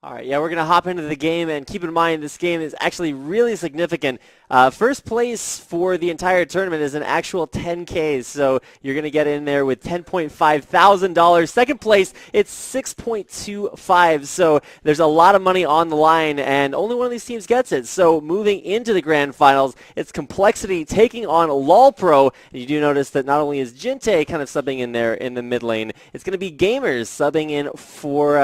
All right, yeah, we're going to hop into the game, and keep in mind this game is actually really significant. First place for the entire tournament is an actual 10K, so you're going to get in there with $10.5 thousand. Second place, it's 6.25, so there's a lot of money on the line, and only one of these teams gets it. So moving into the grand finals, it's Complexity taking on LoLPro, and you do notice that not only is Jinte kind of subbing in there in the mid lane, it's going to be Gamers subbing in for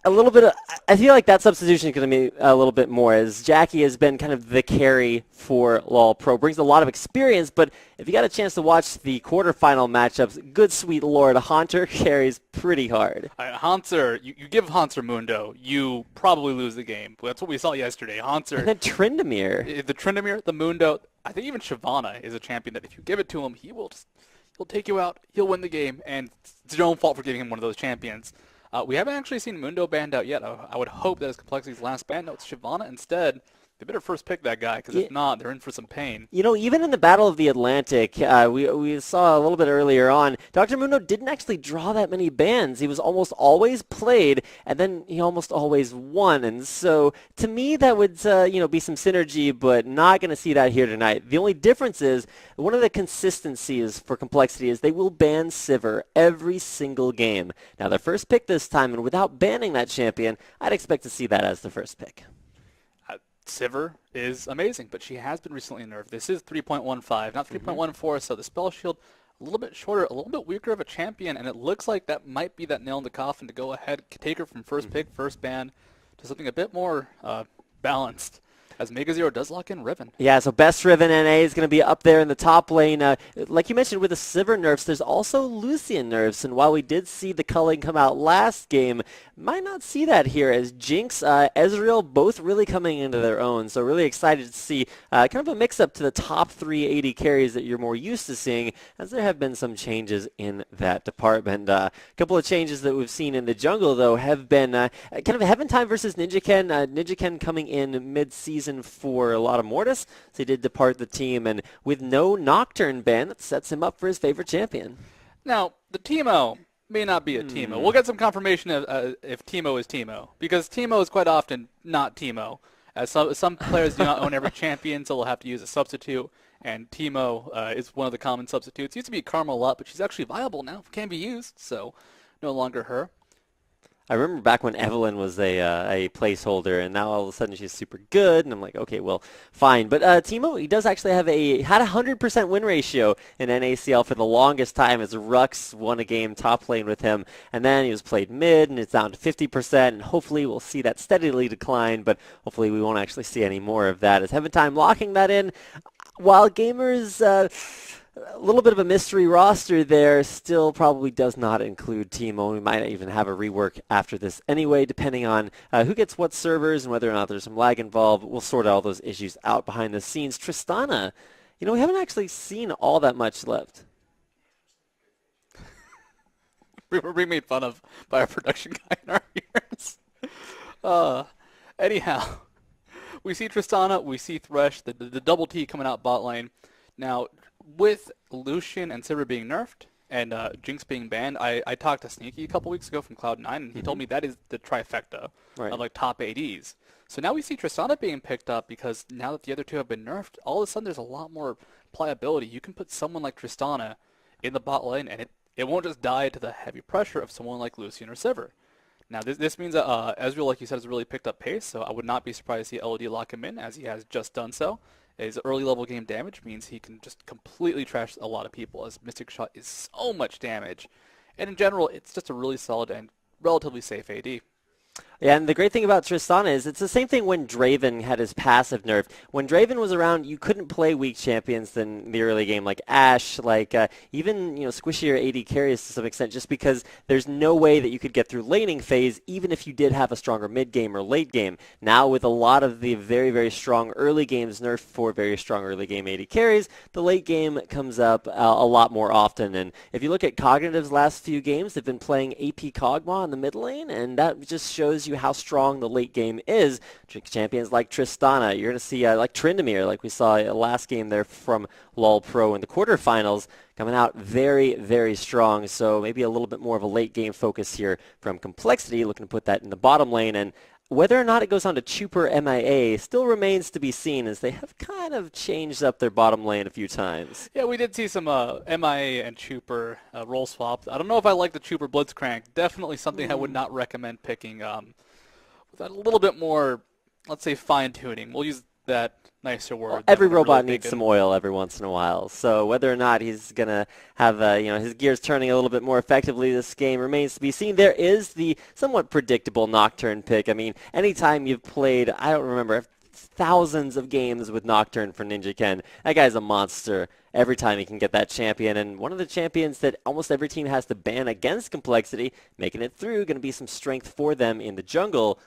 a little bit of, I feel like that substitution is going to be a little bit more, as Jackie has been kind of the carry for LoLPro. Brings a lot of experience, but if you got a chance to watch the quarterfinal matchups, good sweet lord, Haunter carries pretty hard. Haunter, you give Haunter Mundo, you probably lose the game. That's what we saw yesterday. Haunter. And then Tryndamere. The Tryndamere, the Mundo, I think even Shyvana is a champion that if you give it to him, he'll take you out, he'll win the game, and it's your own fault for giving him one of those champions. We haven't actually seen Mundo banned out yet. I would hope that is Complexity's last ban. No, it's Shyvana instead. They better first pick that guy, because if not, they're in for some pain. You know, even in the Battle of the Atlantic, we saw a little bit earlier on, Dr. Mundo didn't actually draw that many bans. He was almost always played, and then he almost always won. And so, to me, that would be some synergy, but not going to see that here tonight. The only difference is, one of the consistencies for Complexity is they will ban Sivir every single game. Now, their first pick this time, and without banning that champion, I'd expect to see that as the first pick. Sivir is amazing, but she has been recently nerfed. This is 3.15, not 3.14, so the spell shield a little bit shorter, a little bit weaker of a champion, and it looks like that might be that nail in the coffin to go ahead, take her from first pick, first ban, to something a bit more balanced, as Mega Zero does lock in Riven. Yeah, so best Riven NA is going to be up there in the top lane. Like you mentioned with the Sivir nerfs, there's also Lucian nerfs, and while we did see the culling come out last game, might not see that here, as Jinx, Ezreal, both really coming into their own. So really excited to see kind of a mix-up to the top 3 AD carries that you're more used to seeing, as there have been some changes in that department. A couple of changes that we've seen in the jungle, though, have been kind of Heaven Time versus NinjaKen. NinjaKen coming in mid-season for a lot of Mortis, so he did depart the team, and with no Nocturne ban, that sets him up for his favorite champion. Now, the Teemo may not be a Teemo. We'll get some confirmation if Teemo is Teemo, because Teemo is quite often not Teemo. As some players do not own every champion, so they'll have to use a substitute, and Teemo is one of the common substitutes. Used to be Karma a lot, but she's actually viable now, can be used, so no longer her. I remember back when Evelyn was a placeholder, and now all of a sudden she's super good, and I'm like, okay, well, fine. But Teemo, he does actually had a 100% win ratio in NACL for the longest time, as Rux won a game top lane with him, and then he was played mid, and it's down to 50%, and hopefully we'll see that steadily decline, but hopefully we won't actually see any more of that, as Heaven Time locking that in, while Gamers... a little bit of a mystery roster there, still probably does not include Teemo. We might even have a rework after this anyway, depending on who gets what servers and whether or not there's some lag involved. We'll sort all those issues out behind the scenes. Tristana, we haven't actually seen all that much left. We were being made fun of by our production guy in our ears. Anyhow, we see Tristana, we see Thresh, the double T coming out bot lane. Now, with Lucian and Sivir being nerfed and Jinx being banned, I talked to Sneaky a couple weeks ago from Cloud9, and he told me that is the trifecta of like top ADs. So now we see Tristana being picked up, because now that the other two have been nerfed, all of a sudden there's a lot more pliability. You can put someone like Tristana in the bot lane, and it won't just die to the heavy pressure of someone like Lucian or Sivir. Now this means that Ezreal, like you said, has really picked up pace, so I would not be surprised to see LOD lock him in, as he has just done so. His early level game damage means he can just completely trash a lot of people, as Mystic Shot is so much damage. And in general, it's just a really solid and relatively safe AD. Yeah, and the great thing about Tristana is it's the same thing when Draven had his passive nerf. When Draven was around, you couldn't play weak champions in the early game, like Ashe, like even squishier AD carries to some extent, just because there's no way that you could get through laning phase, even if you did have a stronger mid game or late game. Now, with a lot of the very, very strong early games nerfed for very strong early game AD carries, the late game comes up a lot more often. And if you look at Cognitive's last few games, they've been playing AP Kog'Maw in the mid lane, and that just shows shows you how strong the late game is. Champions like Tristana, you're going to see like Tryndamere, like we saw last game there from LoLPro in the quarterfinals, coming out very, very strong. So maybe a little bit more of a late game focus here from Complexity, looking to put that in the bottom lane. And whether or not it goes on to Chuper MIA still remains to be seen, as they have kind of changed up their bottom lane a few times. Yeah, we did see some MIA and Chuper role swaps. I don't know if I like the Chuper Blitzcrank. Definitely something I would not recommend picking with a little bit more, let's say, fine-tuning. We'll use that nicer word. Well, every robot needs some oil every once in a while. So whether or not he's going to have his gears turning a little bit more effectively this game remains to be seen. There is the somewhat predictable Nocturne pick. I mean, anytime you've played, I don't remember, thousands of games with Nocturne for Ninja Ken, that guy's a monster every time he can get that champion. And one of the champions that almost every team has to ban against Complexity, making it through, going to be some strength for them in the jungle.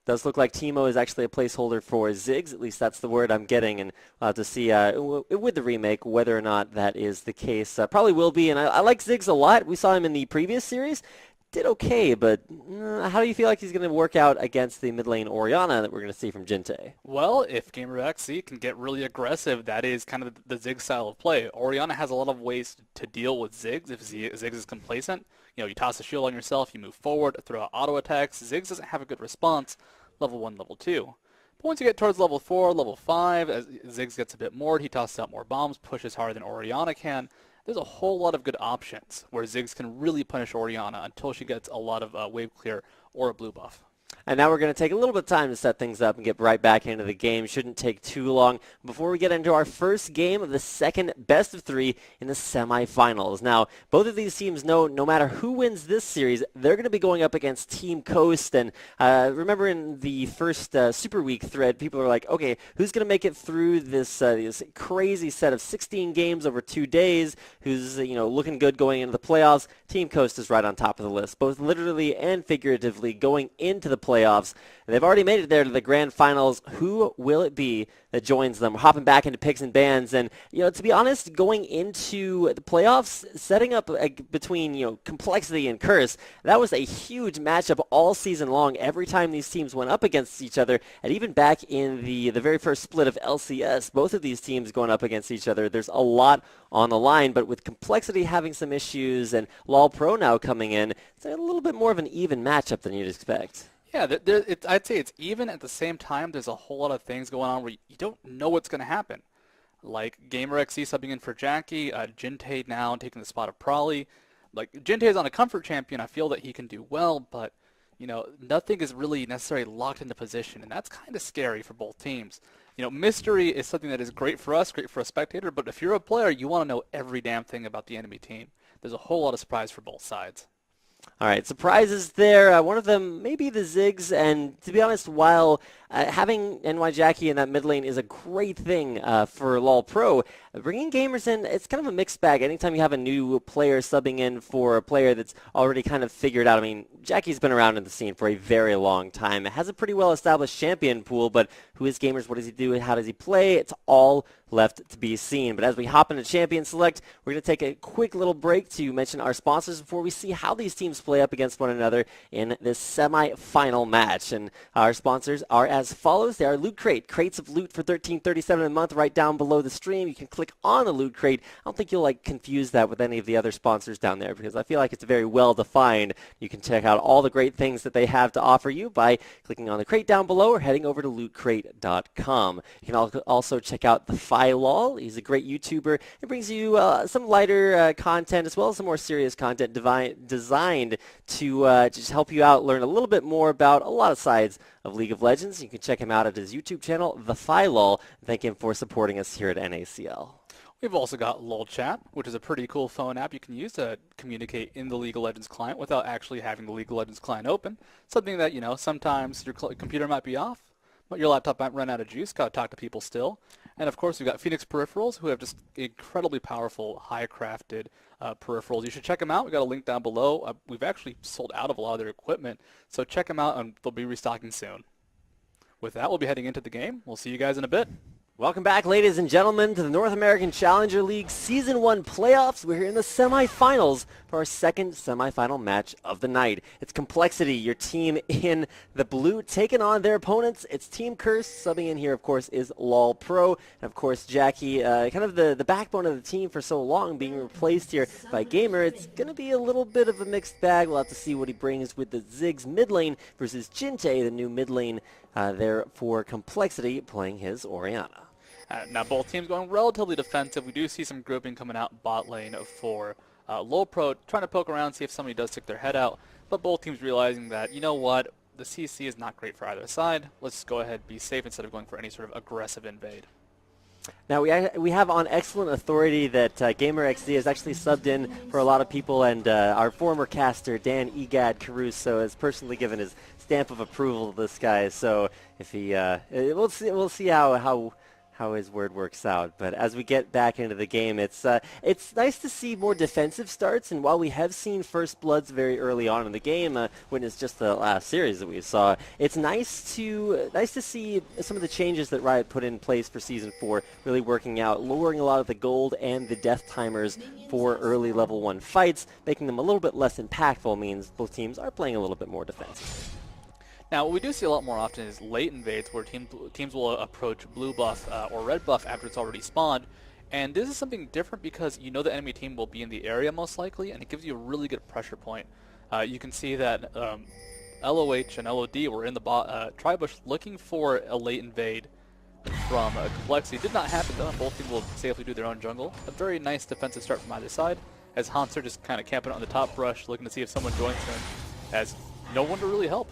Does look like Teemo is actually a placeholder for Ziggs. At least that's the word I'm getting, and we'll have to see with the remake whether or not that is the case. Probably will be, and I like Ziggs a lot. We saw him in the previous series. Did okay, but how do you feel like he's going to work out against the mid lane Orianna that we're going to see from Jinte? Well, if GamerXC can get really aggressive, that is kind of the Ziggs style of play. Orianna has a lot of ways to deal with Ziggs if Ziggs is complacent. You know, you toss a shield on yourself, you move forward, throw out auto attacks. Ziggs doesn't have a good response, level 1, level 2. But once you get towards level 4, level 5, as Ziggs gets a bit more, he tosses out more bombs, pushes harder than Orianna can. There's a whole lot of good options where Ziggs can really punish Orianna until she gets a lot of wave clear or a blue buff. And now we're going to take a little bit of time to set things up and get right back into the game. Shouldn't take too long before we get into our first game of the second best of 3 in the semifinals. Now, both of these teams know no matter who wins this series, they're going to be going up against Team Coast. And remember in the first Super Week thread, people are like, okay, who's going to make it through this crazy set of 16 games over 2 days? Who's looking good going into the playoffs? Team Coast is right on top of the list, both literally and figuratively going into the playoffs. They've already made it there to the grand finals. Who will it be that joins them? We're hopping back into picks and bans, and to be honest, going into the playoffs, setting up between Complexity and Curse, that was a huge matchup all season long. Every time these teams went up against each other, and even back in the very first split of LCS, both of these teams going up against each other. There's a lot on the line, but with Complexity having some issues and LoLPro now coming in, it's a little bit more of an even matchup than you'd expect. Yeah, I'd say it's even. At the same time, there's a whole lot of things going on where you don't know what's going to happen. Like GamerXC subbing in for Jackie, Jinte now taking the spot of Prolly. Like, Jinte is on a comfort champion. I feel that he can do well, but, nothing is really necessarily locked into position, and that's kind of scary for both teams. Mystery is something that is great for us, great for a spectator, but if you're a player, you want to know every damn thing about the enemy team. There's a whole lot of surprise for both sides. All right, surprises there. One of them maybe the Ziggs, and to be honest, while having NY Jackie in that mid lane is a great thing for LoLPro, bringing gamers in, it's kind of a mixed bag. Anytime you have a new player subbing in for a player that's already kind of figured out, I mean, Jackie's been around in the scene for a very long time. It has a pretty well-established champion pool, but who is gamers, what does he do, how does he play? It's all left to be seen. But as we hop into Champion Select, we're going to take a quick little break to mention our sponsors before we see how these teams play up against one another in this semi-final match. And our sponsors are as follows. They are Loot Crate, crates of loot for $13.37 a month right down below the stream. You can click on the Loot Crate. I don't think you'll confuse that with any of the other sponsors down there, because I feel like it's very well defined. You can check out all the great things that they have to offer you by clicking on the crate down below or heading over to lootcrate.com. You can also check out the Lol. He's a great YouTuber. He brings you some lighter content as well as some more serious content designed to just help you out, learn a little bit more about a lot of sides of League of Legends. You can check him out at his YouTube channel, The Lol. Thank him for supporting us here at NACL. We've also got LOL Chat, which is a pretty cool phone app you can use to communicate in the League of Legends client without actually having the League of Legends client open. Something that, sometimes your computer might be off, but your laptop might run out of juice, got to talk to people still. And of course, we've got Phoenix Peripherals, who have just incredibly powerful, high-crafted peripherals. You should check them out. We've got a link down below. We've actually sold out of a lot of their equipment, so check them out, and they'll be restocking soon. With that, we'll be heading into the game. We'll see you guys in a bit. Welcome back, ladies and gentlemen, to the North American Challenger League Season 1 playoffs. We're here in the semifinals for our second semifinal match of the night. It's Complexity, your team in the blue, taking on their opponents. It's Team Curse. Subbing in here, of course, is LoLPro. And, of course, Jackie, kind of the backbone of the team for so long, being replaced here by Gamer. It's going to be a little bit of a mixed bag. We'll have to see what he brings with the Ziggs mid lane versus Jinte, the new mid lane there for Complexity, playing his Orianna. Now both teams going relatively defensive. We do see some grouping coming out bot lane for LoLPro, trying to poke around, see if somebody does stick their head out. But both teams realizing that, you know what, the CC is not great for either side. Let's go ahead, be safe instead of going for any sort of aggressive invade. Now we have on excellent authority that GamerXD has actually subbed in for a lot of people, and our former caster Dan Egad Caruso has personally given his stamp of approval to this guy. So if he, we'll see how his word works out. But as we get back into the game, it's nice to see more defensive starts. And while we have seen first bloods very early on in the game, witness just the last series that we saw, it's nice to see some of the changes that Riot put in place for Season 4 really working out, lowering a lot of the gold and the death timers for early level 1 fights, making them a little bit less impactful. Means both teams are playing a little bit more defensive. Now, what we do see a lot more often is late invades where teams will approach blue buff or red buff after it's already spawned. And this is something different because you know the enemy team will be in the area most likely, and it gives you a really good pressure point. You can see that LOH and LOD were in the tri-bush looking for a late invade from Complexity. Did not happen though, and both teams will safely do their own jungle. A very nice defensive start from either side, as Hanser just kind of camping on the top brush, looking to see if someone joins him, as no one to really help.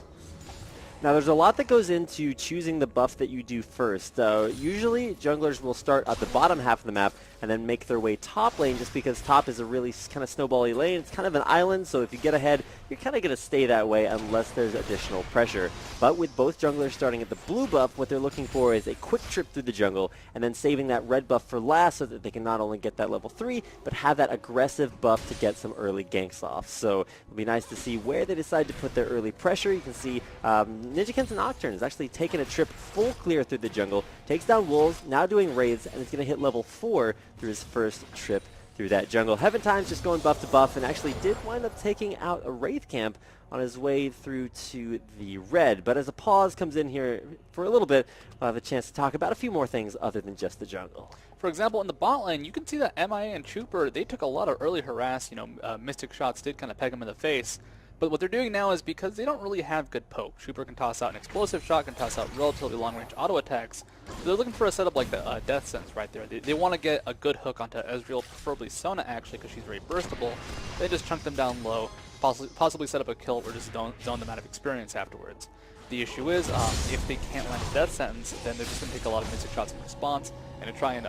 Now, there's a lot that goes into choosing the buff that you do first. Usually, junglers will start at the bottom half of the map and then make their way top lane, just because top is a really kind of snowbally lane. It's kind of an island, so if you get ahead, you're kind of going to stay that way unless there's additional pressure. But with both junglers starting at the blue buff, what they're looking for is a quick trip through the jungle and then saving that red buff for last so that they can not only get that level 3, but have that aggressive buff to get some early ganks off. So it'll be nice to see where they decide to put their early pressure. You can see Ninjaken's Nocturne is actually taking a trip full clear through the jungle, takes down wolves, now doing raids, and it's going to hit level 4 through his first trip through that jungle. Heaven Time's just going buff to buff and actually did wind up taking out a Wraith camp on his way through to the red. But as a pause comes in here for a little bit, we'll have a chance to talk about a few more things other than just the jungle. For example, in the bot lane, you can see that MIA and Trooper, they took a lot of early harass. You know, Mystic shots did kind of peg him in the face. But what they're doing now is because they don't really have good poke. Trooper can toss out an explosive shot, can toss out relatively long-range auto attacks. So they're looking for a setup like the Death Sense right there. They want to get a good hook onto Ezreal, preferably Sona actually, because she's very burstable. They just chunk them down low, possibly set up a kill or just zone them out of experience afterwards. The issue is, if they can't land a Death Sentence, then they're just going to take a lot of Mystic shots in response, and to try and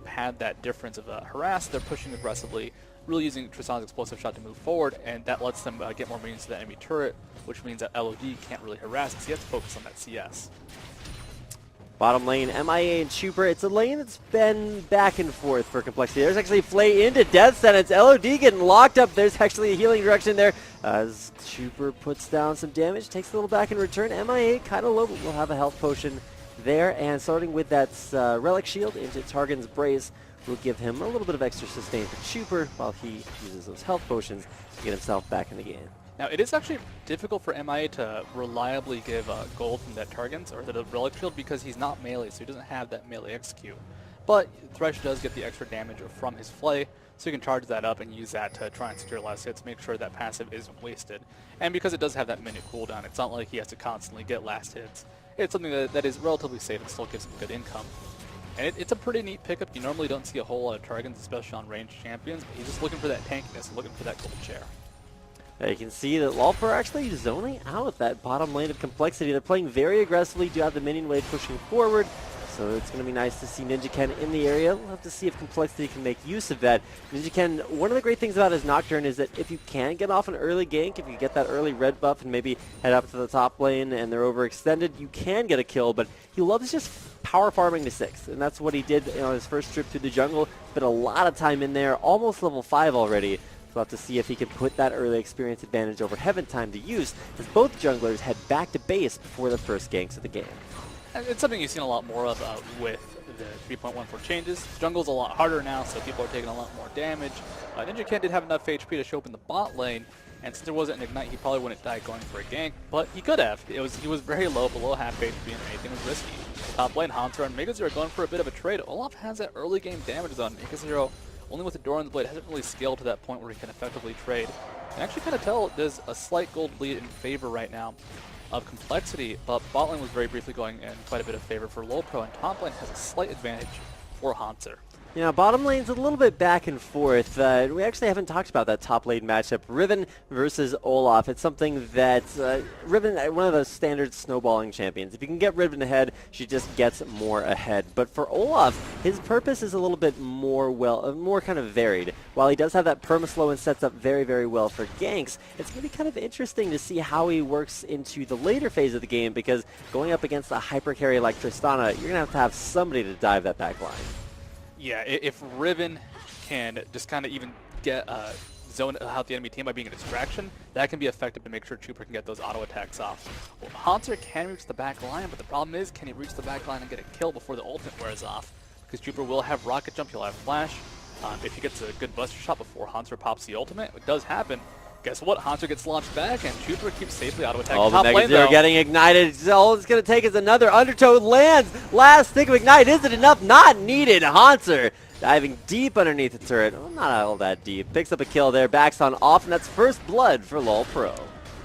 pad that difference of harass, they're pushing aggressively, really using Tristan's explosive shot to move forward, and that lets them get more minions to the enemy turret, which means that LOD can't really harass because he has to focus on that CS. Bottom lane, MIA and Trooper. It's a lane that's been back and forth for Complexity. There's actually Flay into Death Sentence. LOD getting locked up. There's actually a healing direction there as Trooper puts down some damage, takes a little back in return. MIA kind of low, but will have a health potion there, and starting with that Relic Shield into Targon's Brace will give him a little bit of extra sustain for Trooper while he uses those health potions to get himself back in the game. Now, it is actually difficult for MIA to reliably give gold from that Targon's or the Relic Shield because he's not melee, so he doesn't have that melee execute. But Thresh does get the extra damage from his Flay, so you can charge that up and use that to try and secure last hits, make sure that passive isn't wasted. And because it does have that minute cooldown, it's not like he has to constantly get last hits. It's something that is relatively safe and still gives him good income. And it's a pretty neat pickup. You normally don't see a whole lot of Targons, especially on ranged champions, but he's just looking for that tankiness, looking for that gold share. You can see that LoLPro actually zoning out that bottom lane of Complexity. They're playing very aggressively, do have the minion wave pushing forward, so it's going to be nice to see Ninjaken in the area. We'll have to see if Complexity can make use of that. Ninjaken, one of the great things about his Nocturne is that if you can get off an early gank, if you get that early red buff and maybe head up to the top lane and they're overextended, you can get a kill, but he loves just power farming to 6, and that's what he did on his first trip through the jungle. Spent a lot of time in there, almost level 5 already. We'll have to see if he can put that early experience advantage over Heaven Time to use, as both junglers head back to base before the first ganks of the game. It's something you've seen a lot more of with the 3.14 changes. Jungle's a lot harder now, so people are taking a lot more damage. Ninja Ken did have enough HP to show up in the bot lane, and since there wasn't an Ignite, he probably wouldn't die going for a gank, but he could have. He was very low, below half HP, and anything was risky. Top lane, Hunter and MegaZero going for a bit of a trade. Olaf has that early game damage zone. MegaZero, only with the Doran's Blade, hasn't really scaled to that point where he can effectively trade. And actually kind of tell there's a slight gold lead in favor right now of Complexity, but bot lane was very briefly going in quite a bit of favor for LoLPro, and top lane has a slight advantage for Hanser. Yeah, bottom lane's a little bit back and forth. We actually haven't talked about that top lane matchup, Riven versus Olaf. It's something that Riven, one of those standard snowballing champions. If you can get Riven ahead, she just gets more ahead. But for Olaf, his purpose is a little bit more more kind of varied. While he does have that perma-slow and sets up very, very well for ganks, it's going to be kind of interesting to see how he works into the later phase of the game, because going up against a hyper carry like Tristana, you're going to have somebody to dive that back line. Yeah, if Riven can just kind of even get zone out the enemy team by being a distraction, that can be effective to make sure Trooper can get those auto attacks off. Well, Hanser can reach the back line, but the problem is, can he reach the back line and get a kill before the ultimate wears off? Because Trooper will have rocket jump, he'll have flash. If he gets a good buster shot before Hanser pops the ultimate, it does happen. Guess what? Hanser gets launched back, and Trooper keeps safely auto attacking top lane, though. Getting ignited. All it's going to take is another undertow lands. Last stick of ignite. Is it enough? Not needed. Hanser diving deep underneath the turret. Well, not all that deep. Picks up a kill there. Backs on off, and that's first blood for LoLPro.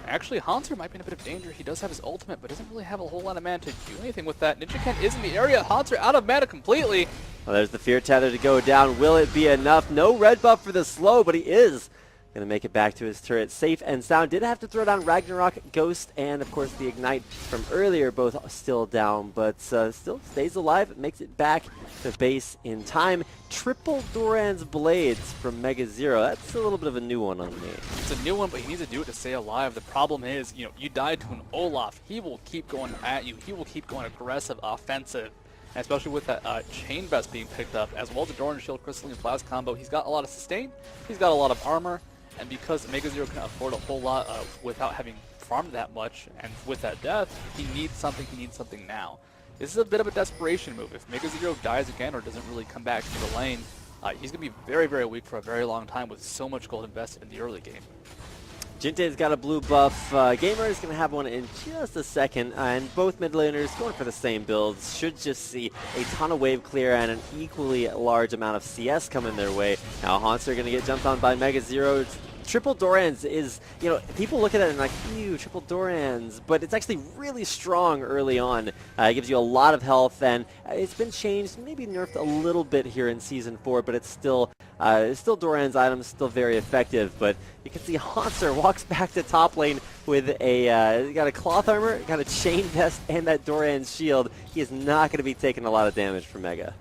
Actually, Hanser might be in a bit of danger. He does have his ultimate, but doesn't really have a whole lot of mana to do anything with that. Ninja Ken is in the area. Hanser out of mana completely. Well, there's the fear tether to go down. Will it be enough? No red buff for the slow, but he is going to make it back to his turret safe and sound. Did have to throw down Ragnarok, Ghost, and of course the Ignite from earlier, both still down, but still stays alive. Makes it back to base in time. Triple Doran's Blades from MegaZero. That's a little bit of a new one on me. It's a new one, but he needs to do it to stay alive. The problem is, you died to an Olaf. He will keep going at you. He will keep going aggressive, offensive. And especially with that Chain Vest being picked up, as well as the Doran Shield Crystalline Blast combo, he's got a lot of sustain, he's got a lot of armor, and because MegaZero can afford a whole lot without having farmed that much, and with that death, he needs something now. This is a bit of a desperation move. If MegaZero dies again or doesn't really come back to the lane, he's going to be very, very weak for a very long time with so much gold invested in the early game. Jinte's got a blue buff. Gamer is going to have one in just a second, and both mid laners going for the same builds. Should just see a ton of wave clear and an equally large amount of CS coming their way. Now Hanser going to get jumped on by MegaZero. Triple Dorans is, people look at it and like, ew, triple Dorans, but it's actually really strong early on. It gives you a lot of health, and it's been changed, maybe nerfed a little bit here in Season 4, but it's still Doran's items, still very effective. But you can see Hanser walks back to top lane with got a cloth armor, got a chain vest, and that Doran's shield. He is not going to be taking a lot of damage from Mega.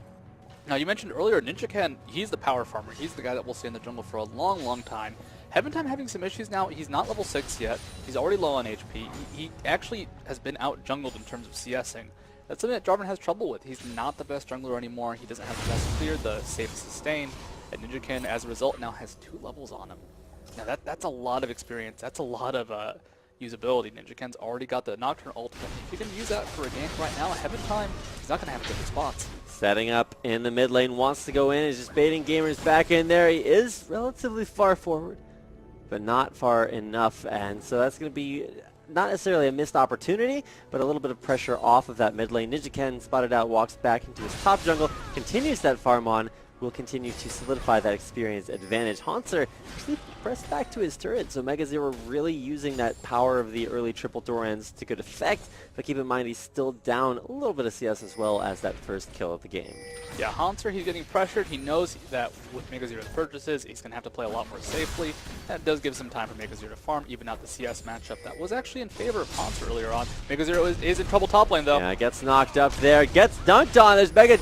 Now, you mentioned earlier, Ninja Ken, he's the power farmer. He's the guy that will stay in the jungle for a long, long time. Heaventime having some issues now. He's not level 6 yet. He's already low on HP. He actually has been out-jungled in terms of CSing. That's something that Jarvan has trouble with. He's not the best jungler anymore. He doesn't have the best clear, the safe sustain. And Ninja Ken, as a result, now has 2 levels on him. Now, that's a lot of experience. That's a lot of usability. Ninja Ken's already got the Nocturne ultimate. If you can use that for a gank right now, Heaventime, he's not going to have good spots. Setting up in the mid lane, wants to go in, is just baiting Gamers back in there. He is relatively far forward, but not far enough, and so that's going to be not necessarily a missed opportunity, but a little bit of pressure off of that mid lane. Ninja Ken spotted out, walks back into his top jungle, continues that farm on, will continue to solidify that experience advantage. Hanser actually pressed back to his turret, so MegaZero really using that power of the early triple Dorans to good effect, but keep in mind he's still down a little bit of CS as well as that first kill of the game. Yeah, Hanser, he's getting pressured. He knows that with MegaZero's purchases, he's going to have to play a lot more safely. That does give some time for MegaZero to farm, even out the CS matchup that was actually in favor of Hanser earlier on. MegaZero is in trouble top lane, though. Yeah, gets knocked up there, gets dunked on. There's Mega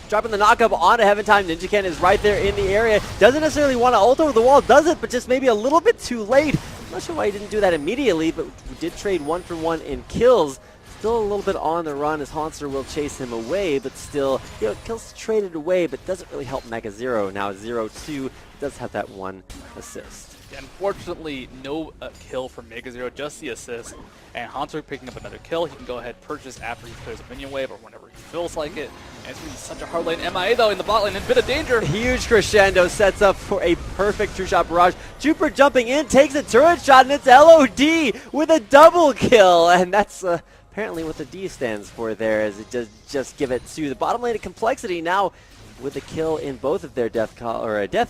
dropping the knock-up onto Heaventime. Ninja Ken is right there in the area. Doesn't necessarily want to ult over the wall, does it, but just maybe a little bit too late. I'm not sure why he didn't do that immediately, but we did trade 1-for-1 in kills. Still a little bit on the run as Hanser will chase him away, but still, kills traded away, but doesn't really help MegaZero. Now 0-2, does have that 1 assist. Unfortunately, no kill from MegaZero, just the assist. And Hanser picking up another kill. He can go ahead and purchase after he clears a minion wave or whenever he feels like it. It's going to be such a hard lane. MIA, though, in the bot lane, in a bit of danger. Huge crescendo sets up for a perfect true shot barrage. Chuper jumping in, takes a turret shot, and it's LOD with a double kill. And that's apparently what the D stands for there, as it does just give it to the bottom lane of Complexity now with a kill in both of their death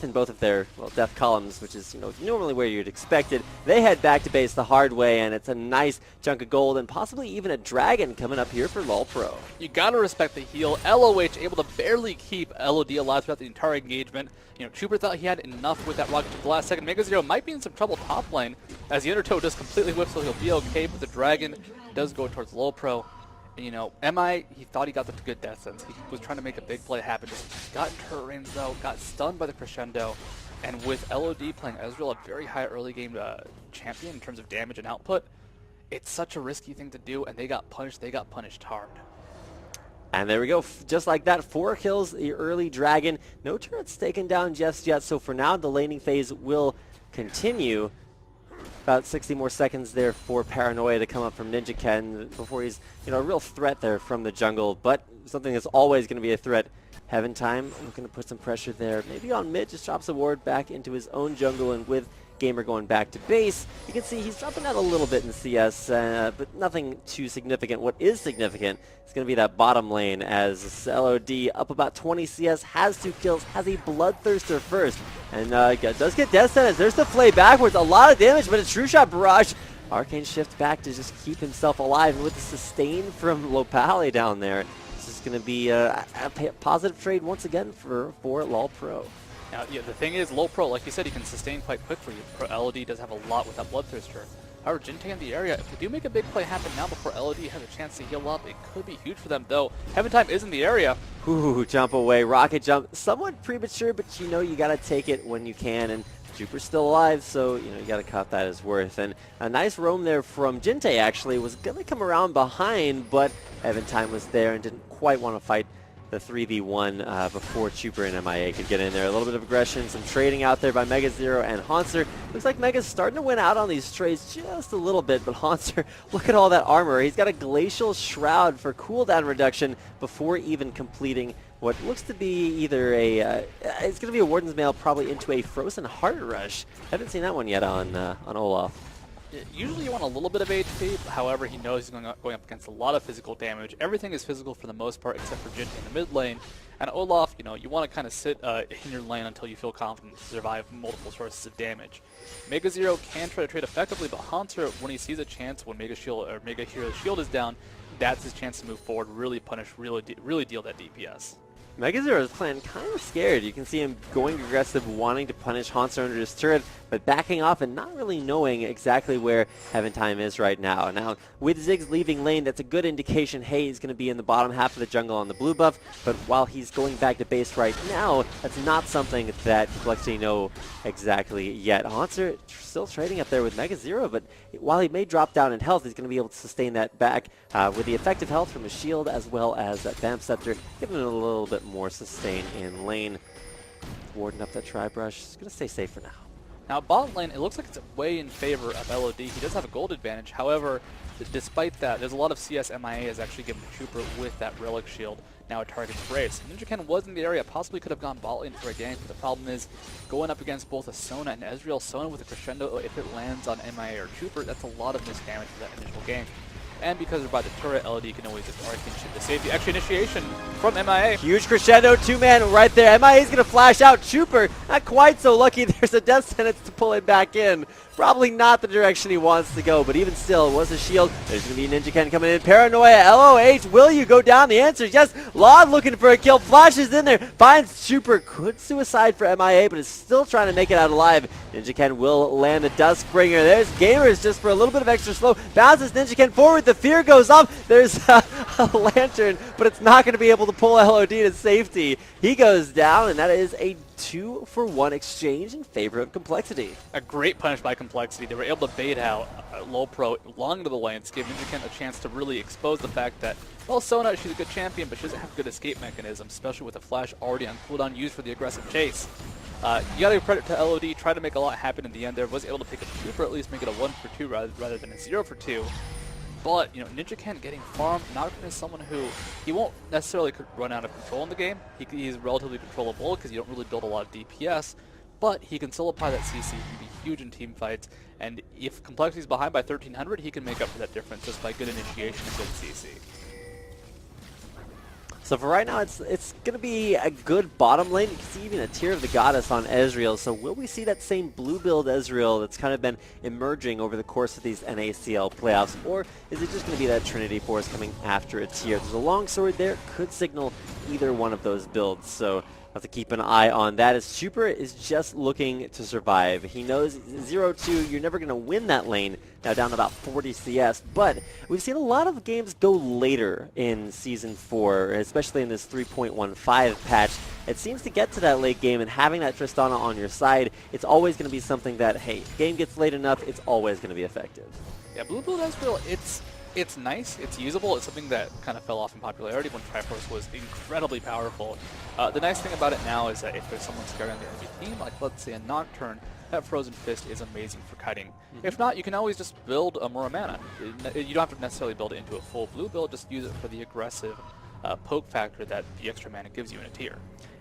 in both of their death columns, which is normally where you'd expect it. They head back to base the hard way, and it's a nice chunk of gold and possibly even a dragon coming up here for LoLPro. You gotta respect the heal. LOH able to barely keep LOD alive throughout the entire engagement. Chuper thought he had enough with that rocket to the last second. Mega Zero might be in some trouble top lane as the Undertow just completely whips, so he'll be okay, but the dragon does go towards LoLPro. And MI, he thought he got the good death sense. He was trying to make a big play happen. Just got in turret range though, got stunned by the crescendo. And with LOD playing Ezreal, a very high early game champion in terms of damage and output, it's such a risky thing to do, and they got punished. They got punished hard. And there we go, just like that, 4 kills, the early dragon. No turrets taken down just yet, so for now the laning phase will continue. About 60 more seconds there for Paranoia to come up from Ninja Ken before he's, a real threat there from the jungle, but something that's always going to be a threat. Heaven Time looking to put some pressure there, maybe on mid, just drops a ward back into his own jungle, and with Gamer going back to base, you can see he's dropping out a little bit in CS, but nothing too significant. What is significant is going to be that bottom lane, as LOD up about 20 CS, has 2 kills, has a Bloodthirster first, and does get death sentence. There's the flay backwards, a lot of damage, but a true shot barrage. Arcane shift back to just keep himself alive, and with the sustain from Lopali down there, this is going to be a positive trade once again for LoLPro. Now, the thing is, LoLPro, like you said, he can sustain quite quickly. LOD does have a lot with that Bloodthirster. However, Jinte in the area, if they do make a big play happen now before LOD has a chance to heal up, it could be huge for them, though. Heaven Time is in the area. Ooh, jump away, rocket jump. Somewhat premature, but you got to take it when you can, and Juper's still alive, so you got to cut that as worth. And a nice roam there from Jinte, actually, was going to come around behind, but Heaven Time was there and didn't quite want to fight the 3v1 before Chuper and MIA could get in there. A little bit of aggression, some trading out there by Mega Zero and Haunter. Looks like Mega's starting to win out on these trades just a little bit, but Haunter, look at all that armor. He's got a Glacial Shroud for cooldown reduction before even completing what looks to be either it's going to be a Warden's Mail probably into a Frozen Heart Rush. Haven't seen that one yet on Olaf. Usually you want a little bit of HP, however he knows he's going up against a lot of physical damage. Everything is physical for the most part except for Jinte in the mid lane. And Olaf, you want to kind of sit in your lane until you feel confident to survive multiple sources of damage. Mega Zero can try to trade effectively, but Haunter, when he sees a chance when Mega Hero's shield is down, that's his chance to move forward, really punish, really deal that DPS. Mega Zero is playing kind of scared. You can see him going aggressive, wanting to punish Haunter under his turret, but backing off and not really knowing exactly where Heaven Time is right now. Now, with Ziggs leaving lane, that's a good indication, hey, he's going to be in the bottom half of the jungle on the blue buff, but while he's going back to base right now, that's not something that Complexity know exactly yet. Haunter still trading up there with Mega Zero, but while he may drop down in health, he's going to be able to sustain that back with the effective health from his shield as well as that Vamp Scepter, giving it a little bit more sustain in lane. Warden up that Tri-Brush. He's going to stay safe for now. Now, bot lane, it looks like it's way in favor of LOD. He does have a gold advantage. However, despite that, there's a lot of CS MIA is actually given to Chuper with that Relic Shield. Now it targets Braves. Ninja Ken was in the area, possibly could have gone bot lane for a gank, but the problem is going up against both a Sona and Ezreal. Sona with a Crescendo, if it lands on MIA or Chuper, that's a lot of missed damage for that initial gank. And because they're by the turret, LOD can always just Arcane Shift to save the extra initiation from MIA. Huge Crescendo, 2-man right there. MIA is going to flash out. Chuper, not quite so lucky. There's a death sentence to pull him back in. Probably not the direction he wants to go, but even still, it was a shield. There's going to be Ninja Ken coming in. Paranoia, LOH, will you go down? The answer is yes. Laud looking for a kill, flashes in there, finds Chuper. Good suicide for MIA, but is still trying to make it out alive. Ninja Ken will land the Duskbringer. There's Gamers just for a little bit of extra slow. Bounces Ninja Ken forward. The fear goes off. There's a lantern, but it's not going to be able to pull LOD to safety. He goes down, and that is a 2-for-1 exchange in favor of Complexity. A great punish by Complexity. They were able to bait out LoLPro long into the lanes, give Ninja Ken a chance to really expose the fact that, well, Sona, she's a good champion, but she doesn't have a good escape mechanism, especially with a flash already on cooldown used for the aggressive chase. You gotta give credit to LOD, try to make a lot happen in the end there, was able to pick up 2 for at least make it a 1-for-2 rather than a 0-for-2. But, you know, Ninja Ken getting farmed. Nocturne is someone who, he won't necessarily run out of control in the game. He's relatively controllable because you don't really build a lot of DPS. But he can still apply that CC. He can be huge in team fights. And if Complexity is behind by 1300, he can make up for that difference just by good initiation and good CC. So for right now, it's going to be a good bottom lane. You can see even a Tear of the Goddess on Ezreal. So will we see that same blue build Ezreal that's kind of been emerging over the course of these NACL playoffs? Or is it just going to be that Trinity Force coming after a Tear? There's a long sword there. Could signal either one of those builds. So have to keep an eye on that, as Super is just looking to survive. He knows 0-2, you're never going to win that lane, now down to about 40 CS, but we've seen a lot of games go later in Season 4, especially in this 3.15 patch. It seems to get to that late game, and having that Tristana on your side, it's always going to be something that, hey, game gets late enough, it's always going to be effective. Yeah, Blue Build Ezreal, it's nice, it's usable, it's something that kind of fell off in popularity when Triforce was incredibly powerful. The nice thing about it now is that if there's someone scary on the enemy team, like let's say a Nocturne, that Frozen Fist is amazing for kiting. If not, you can always just build a Muramana. You don't have to necessarily build it into a full blue build, just use it for the aggressive poke factor that the extra mana gives you in a tier.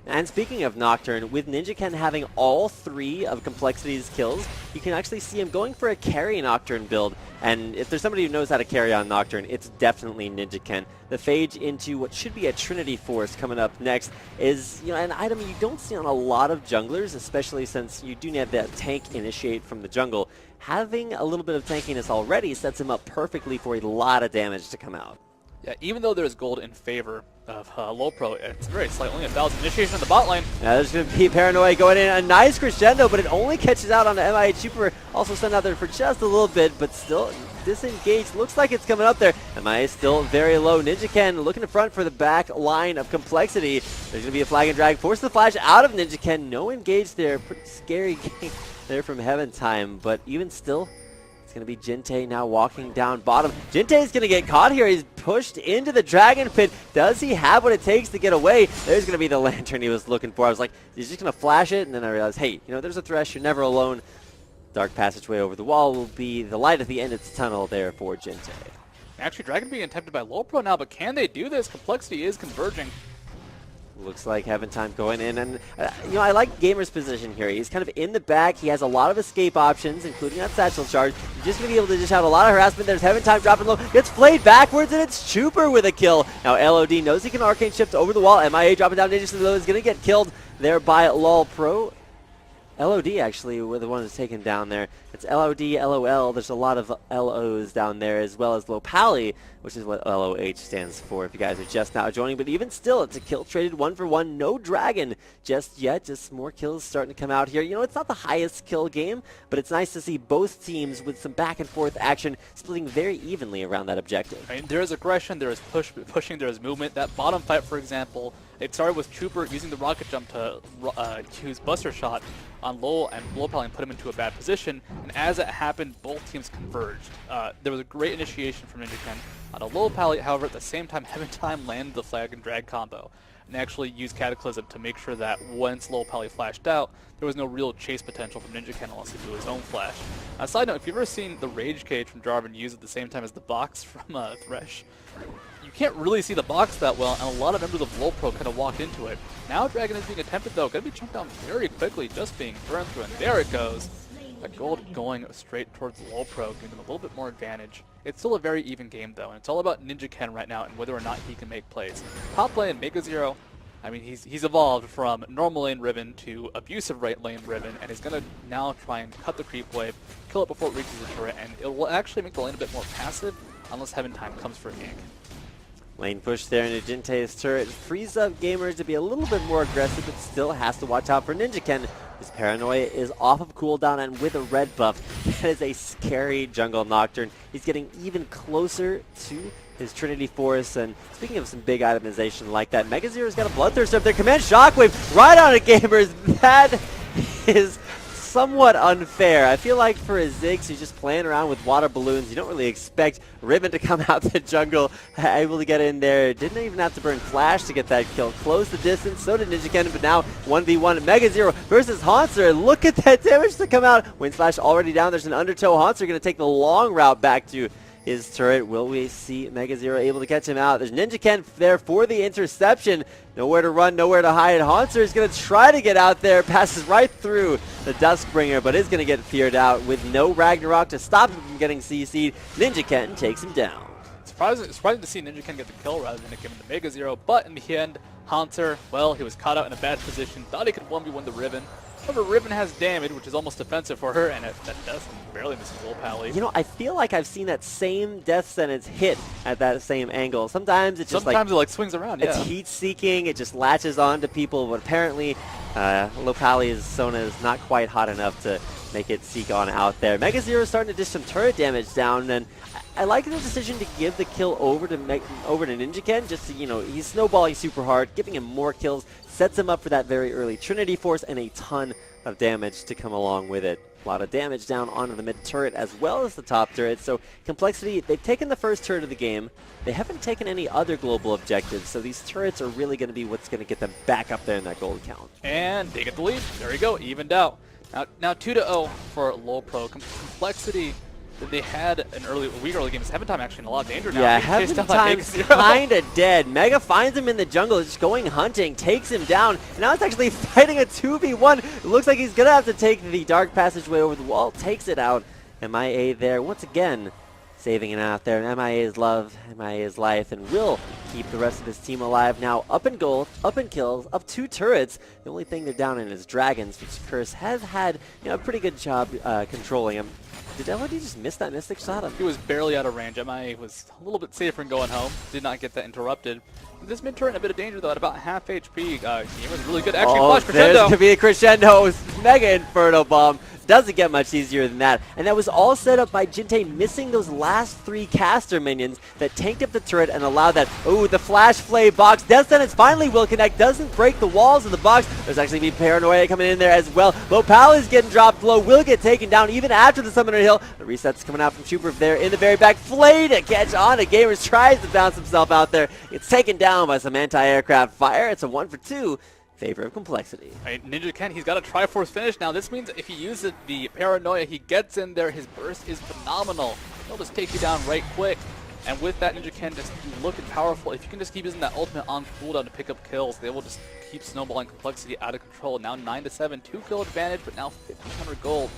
And speaking of Nocturne, with Ninja Ken having all 3 of Complexity's kills, you can actually see him going for a carry Nocturne build. And if there's somebody who knows how to carry on Nocturne, it's definitely Ninja Ken. The Phage into what should be a Trinity Force coming up next is, you know, an item you don't see on a lot of junglers, especially since you do need that tank initiate from the jungle. Having a little bit of tankiness already sets him up perfectly for a lot of damage to come out. Yeah, even though there's gold in favor of LoLPro, it's very slight, only 1,000 initiation in the bot lane. Yeah, there's going to be Paranoia going in. A nice crescendo, but it only catches out on the MIH Super. Also sent out there for just a little bit, but still disengaged. Looks like it's coming up there. MIA still very low. Ninja Ken looking in front for the back line of Complexity. There's going to be a flag and drag. Force the flash out of Ninja Ken. No engage there. Pretty scary game there from Heaven Time, but even still, it's going to be Jinte now walking down bottom. Jinte's going to get caught here. He's pushed into the Dragon Pit. Does he have what it takes to get away? There's going to be the lantern he was looking for. I was like, he's just going to flash it, and then I realized, hey, you know, there's a Thresh. You're never alone. Dark passageway over the wall will be the light at the end of the tunnel there for Jinte. Actually, Dragon being attempted by LoLPro now, but can they do this? Complexity is converging. Looks like Heaven Time going in, and you know, I like Gamer's position here. He's kind of in the back. He has a lot of escape options, including that satchel charge. You're just going to be able to dish out a lot of harassment. There's Heaven Time dropping low. Gets flayed backwards, and it's Chuper with a kill. Now LOD knows he can arcane shift over the wall. MIA dropping down dangerously low is going to get killed there by LoLPro. LOD actually were the ones taken down there. It's LOD, LOL. There's a lot of LOs down there, as well as Lopali, which is what LOH stands for if you guys are just now joining. But even still, it's a kill traded 1-for-1. No dragon just yet. Just more kills starting to come out here. You know, it's not the highest kill game, but it's nice to see both teams with some back and forth action splitting very evenly around that objective. I mean, there is aggression, there is pushing, there is movement. That bottom fight, for example, it started with Trooper using the rocket jump to use Buster Shot on Lowell and Lowpally and put him into a bad position. And as it happened, both teams converged. There was a great initiation from Ninja Ken on a Lowpally. However, at the same time, Heaven Time landed the flag and drag combo and actually used Cataclysm to make sure that once Lowpally flashed out, there was no real chase potential from Ninja Ken unless he blew his own flash. Side note, if you've ever seen the Rage Cage from Jarvan used at the same time as the box from Thresh, you can't really see the box that well, and a lot of members of LoLPro kind of walked into it. Now Dragon is being attempted though, going to be chunked down very quickly, just being burned through, and there it goes. A gold going straight towards LoLPro, giving them a little bit more advantage. It's still a very even game though, and it's all about Ninja Ken right now and whether or not he can make plays. Top lane, Mega Zero, I mean, he's evolved from normal lane Riven to abusive right lane Riven, and is going to now try and cut the creep wave, kill it before it reaches the turret, and it will actually make the lane a bit more passive unless Heaven Time comes for a gank. Lane push there into Jinte's turret frees up Gamers to be a little bit more aggressive, but still has to watch out for Ninja Ken. His Paranoia is off of cooldown, and with a red buff, that is a scary jungle Nocturne. He's getting even closer to his Trinity Force, and speaking of some big itemization like that, Mega Zero's got a Bloodthirst up there. Command Shockwave right on it, Gamers. That is somewhat unfair. I feel like for his Ziggs, he's just playing around with water balloons. You don't really expect Ribbon to come out the jungle, able to get in there. Didn't even have to burn Flash to get that kill. Close the distance, so did Ninja Ken, but now 1v1 Mega Zero versus Haunter. Look at that damage to come out. Wind Slash already down. There's an undertow. Haunter going to take the long route back to his turret. Will we see Mega Zero able to catch him out? There's Ninja Ken there for the interception. Nowhere to run, nowhere to hide. Haunter is going to try to get out there. Passes right through the Duskbringer, but is going to get feared out with no Ragnarok to stop him from getting CC'd. Ninja Ken takes him down. Surprising to see Ninja Ken get the kill rather than give him the Mega Zero, but in the end, Haunter, well, he was caught out in a bad position. Thought he could 1v1 the Riven. However, Riven has damage, which is almost defensive for her, and that death barely misses LoLPro. You know, I feel like I've seen that same death sentence hit at that same angle. Sometimes it's just sometimes it like swings around. It's yeah. heat-seeking. It just latches on to people, but apparently LoLPro's Sona is not quite hot enough to make it seek on out there. Mega Zero is starting to dish some turret damage down, and I like the decision to give the kill over to Ninja Ken. Just to, you know, he's snowballing super hard, giving him more kills, sets him up for that very early Trinity Force, and a ton of damage to come along with it. A lot of damage down onto the mid turret as well as the top turret. So Complexity, they've taken the first turret of the game. They haven't taken any other global objectives, so these turrets are really going to be what's going to get them back up there in that gold count. And they get the lead. There we go, evened out. Now 2-0 for LoLPro. Complexity, they had a weak early game. Heaventime actually in a lot of danger now. Yeah, Heaventime's kind of dead. Mega finds him in the jungle, just going hunting, takes him down. And now it's actually fighting a 2v1. It looks like he's going to have to take the dark passageway over the wall, takes it out. MIA there once again, saving it out there. And MIA's love, MIA's life, and will keep the rest of his team alive. Now up in gold, up in kills, up 2 turrets. The only thing they're down in is dragons, which Curse has had, you know, a pretty good job controlling him. Did LOD just miss that Mystic shot? He was barely out of range. MIA was a little bit safer in going home. Did not get that interrupted. This mid turret in a bit of danger though at about half HP. He was really good. Actually, flash crescendo. There's going to be a crescendo. Mega Inferno Bomb. Doesn't get much easier than that. And that was all set up by Jintei missing those last 3 caster minions that tanked up the turret and allowed that. Oh, the Flash Flay box. Death Sentence finally will connect. Doesn't break the walls of the box. There's actually be Paranoia coming in there as well. LoLPro is getting dropped low. Will get taken down even after the Summoner Hill. The reset's coming out from Chuper there in the very back. Flay to catch on. Gamers tries to bounce himself out there. It's taken down by some anti-aircraft fire. It's a 1 for 2. Favor of Complexity. Right, Ninja Ken, he's got a Triforce finish now. This means if he uses the Paranoia, he gets in there, his burst is phenomenal. He'll just take you down right quick. And with that, Ninja Ken just looking powerful. If you can just keep using that ultimate on cooldown to pick up kills, they will just keep snowballing Complexity out of control. Now 9-7, 2-kill advantage, but now 1,500 gold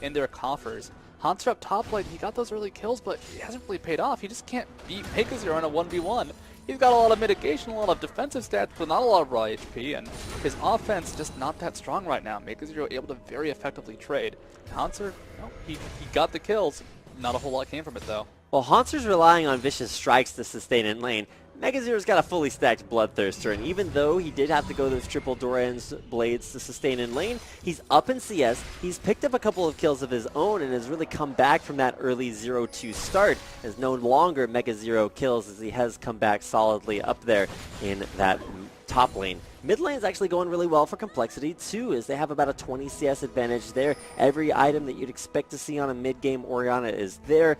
in their coffers. Haunter up top lane, he got those early kills, but it hasn't really paid off. He just can't beat Mega Zero in a 1v1. He's got a lot of mitigation, a lot of defensive stats, but not a lot of raw HP, and his offense just not that strong right now. Mega Zero able to very effectively trade. Haunter, well, he got the kills. Not a whole lot came from it, though. Well, Haunter's relying on vicious strikes to sustain in lane. Mega Zero's got a fully stacked Bloodthirster, and even though he did have to go those triple Doran's blades to sustain in lane, he's up in CS, he's picked up a couple of kills of his own, and has really come back from that early 0-2 start, as no longer Mega Zero kills, as he has come back solidly up there in that top lane. Mid lane is actually going really well for Complexity too, as they have about a 20 CS advantage there. Every item that you'd expect to see on a mid-game Orianna is there.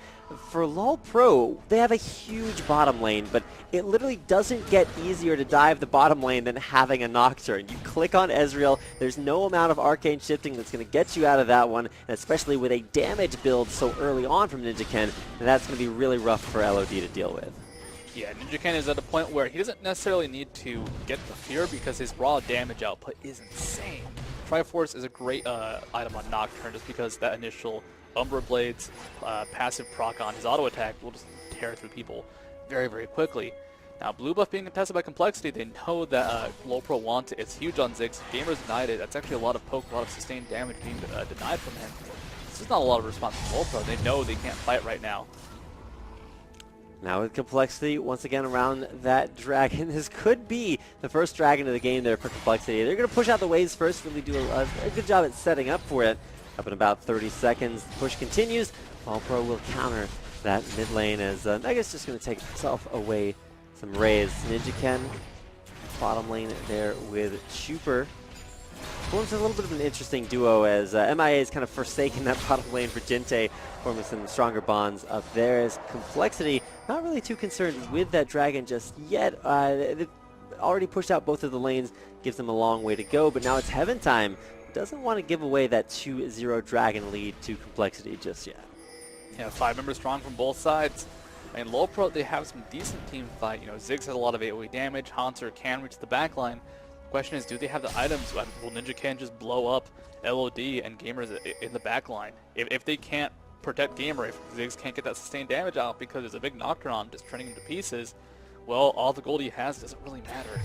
For LoLPro, they have a huge bottom lane, but it literally doesn't get easier to dive the bottom lane than having a Nocturne. You click on Ezreal, there's no amount of arcane shifting that's going to get you out of that one, and especially with a damage build so early on from Ninja Ken, that's going to be really rough for LOD to deal with. Yeah, Ninja Ken is at a point where he doesn't necessarily need to get the fear because his raw damage output is insane. Triforce is a great item on Nocturne just because that initial Umbra Blades passive proc on his auto attack will just tear through people very, very quickly. Now, blue buff being contested by Complexity, they know that LoLPro wants it. It's huge on Ziggs. Gamers denied it. That's actually a lot of poke, a lot of sustained damage being denied from him. This is not a lot of response from LoLPro. They know they can't fight right now. Now with Complexity, once again around that dragon. This could be the first dragon of the game there for Complexity. They're going to push out the waves first, really do a good job at setting up for it. Up in about 30 seconds, the push continues. LoLPro will counter that mid lane as Mega's just going to take himself away some rays. Ninja Ken, bottom lane there with Chuper. Forms a little bit of an interesting duo as MIA is kind of forsaken that bottom lane for Jintei, forming some stronger bonds up there as Complexity not really too concerned with that dragon just yet. They've already pushed out both of the lanes, gives them a long way to go, but now it's Heaventime. Doesn't want to give away that 2-0 dragon lead to Complexity just yet. 5 members strong from both sides. I mean, LoLPro, they have some decent team fight. Ziggs has a lot of AoE damage. Hanser can reach the backline. The question is, do they have the items? Will Ninja Can just blow up LOD and Gamers in the backline? If they can't protect Gamer, if Ziggs can't get that sustained damage out because there's a big Nocturne just turning him to pieces, well, all the gold he has doesn't really matter.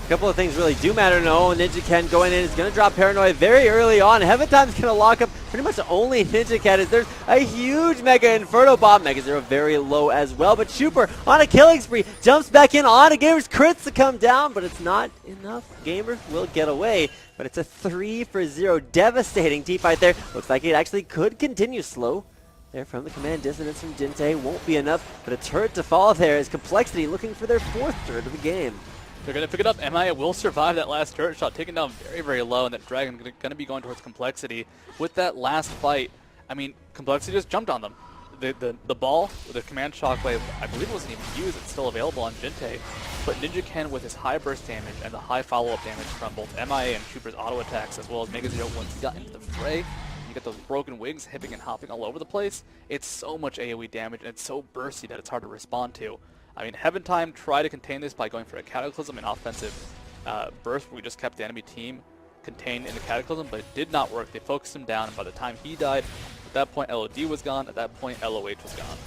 A couple of things really do matter. No, Ninja Ken going in is going to drop Paranoid very early on. Heaven Time's going to lock up pretty much only Ninja Ken as there's a huge Mega Inferno Bomb. Mega Zero very low as well, but Super on a killing spree jumps back in on a Gamer's crits to come down, but it's not enough. Gamer will get away, but it's a 3-for-0 devastating team fight there. Looks like it actually could continue. Slow there from the command dissonance from Jinte won't be enough, but a turret to fall there is Complexity looking for their 4th turret of the game. They're going to pick it up. MIA will survive that last turret shot, taken down very, very low, and that Dragon going to be going towards Complexity. With that last fight, I mean, Complexity just jumped on them. The ball, the command shockwave, I believe it wasn't even used. It's still available on Jinte. But Ninja Ken, with his high burst damage and the high follow-up damage from both MIA and Super's auto attacks, as well as Mega Zero once he got into the fray, you get those broken wings hipping and hopping all over the place. It's so much AoE damage, and it's so bursty that it's hard to respond to. I mean, Heaven Time tried to contain this by going for a Cataclysm and offensive burst, where we just kept the enemy team contained in the Cataclysm, but it did not work. They focused him down, and by the time he died, at that point LOD was gone, at that point LOH was gone.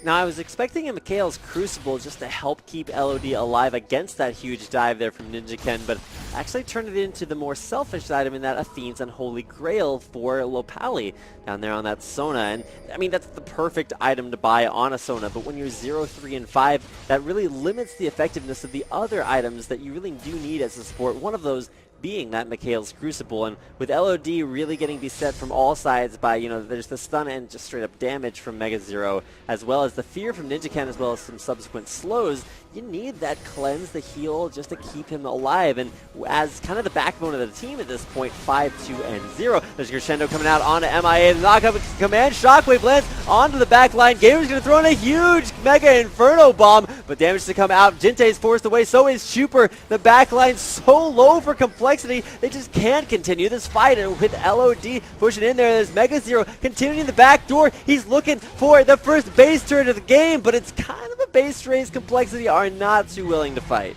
Now, I was expecting a Mikhail's Crucible just to help keep LOD alive against that huge dive there from Ninja Ken, but actually turned it into the more selfish item in that Athene's Unholy Grail for Lopali down there on that Sona. And, I mean, that's the perfect item to buy on a Sona, but when you're 0, 3, and 5, that really limits the effectiveness of the other items that you really do need as a support. One of those being that Mikhail's Crucible, and with LOD really getting beset from all sides by, there's the stun and just straight up damage from Mega Zero, as well as the fear from Ninja Ken, as well as some subsequent slows, you need that cleanse, the heal, just to keep him alive. And as kind of the backbone of the team at this point, 5, 2, and 0. There's Crescendo coming out onto MIA. The knockup command shockwave lands onto the back line. Gamer's going to throw in a huge Mega Inferno Bomb, but damage to come out. Jinte's forced away, so is Super. The back line so low for Complexity, they just can't continue this fight. And with LOD pushing in there, there's Mega Zero continuing the back door. He's looking for the first base turn of the game, but it's kind of a base race. Complexity are not too willing to fight.